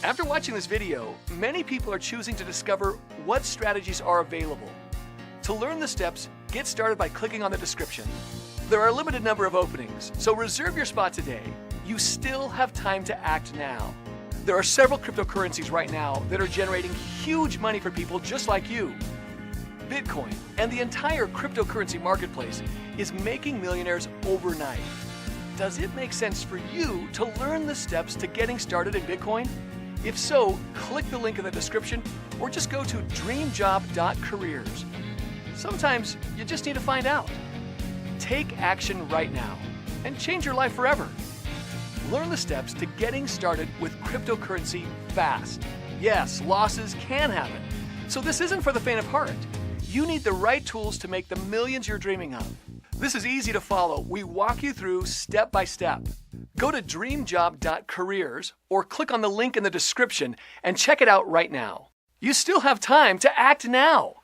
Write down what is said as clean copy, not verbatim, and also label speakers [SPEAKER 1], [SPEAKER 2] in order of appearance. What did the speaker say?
[SPEAKER 1] After watching this video, many people are choosing to discover what strategies are available. To learn the steps, get started by clicking on the description. There are a limited number of openings, so reserve your spot today. You still have time to act now. There are several cryptocurrencies right now that are generating huge money for people just like you. Bitcoin and the entire cryptocurrency marketplace is making millionaires overnight. Does it make sense for you to learn the steps to getting started in Bitcoin? If so, click the link in the description or just go to dreamjob.careers. Sometimes you just need to find out. Take action right now and change your life forever. Learn the steps to getting started with cryptocurrency fast. Yes, losses can happen, so this isn't for the faint of heart. You need the right tools to make the millions you're dreaming of. This is easy to follow. We walk you through step by step. Go to dreamjob.careers or click on the link in the description and check it out right now. You still have time to act now.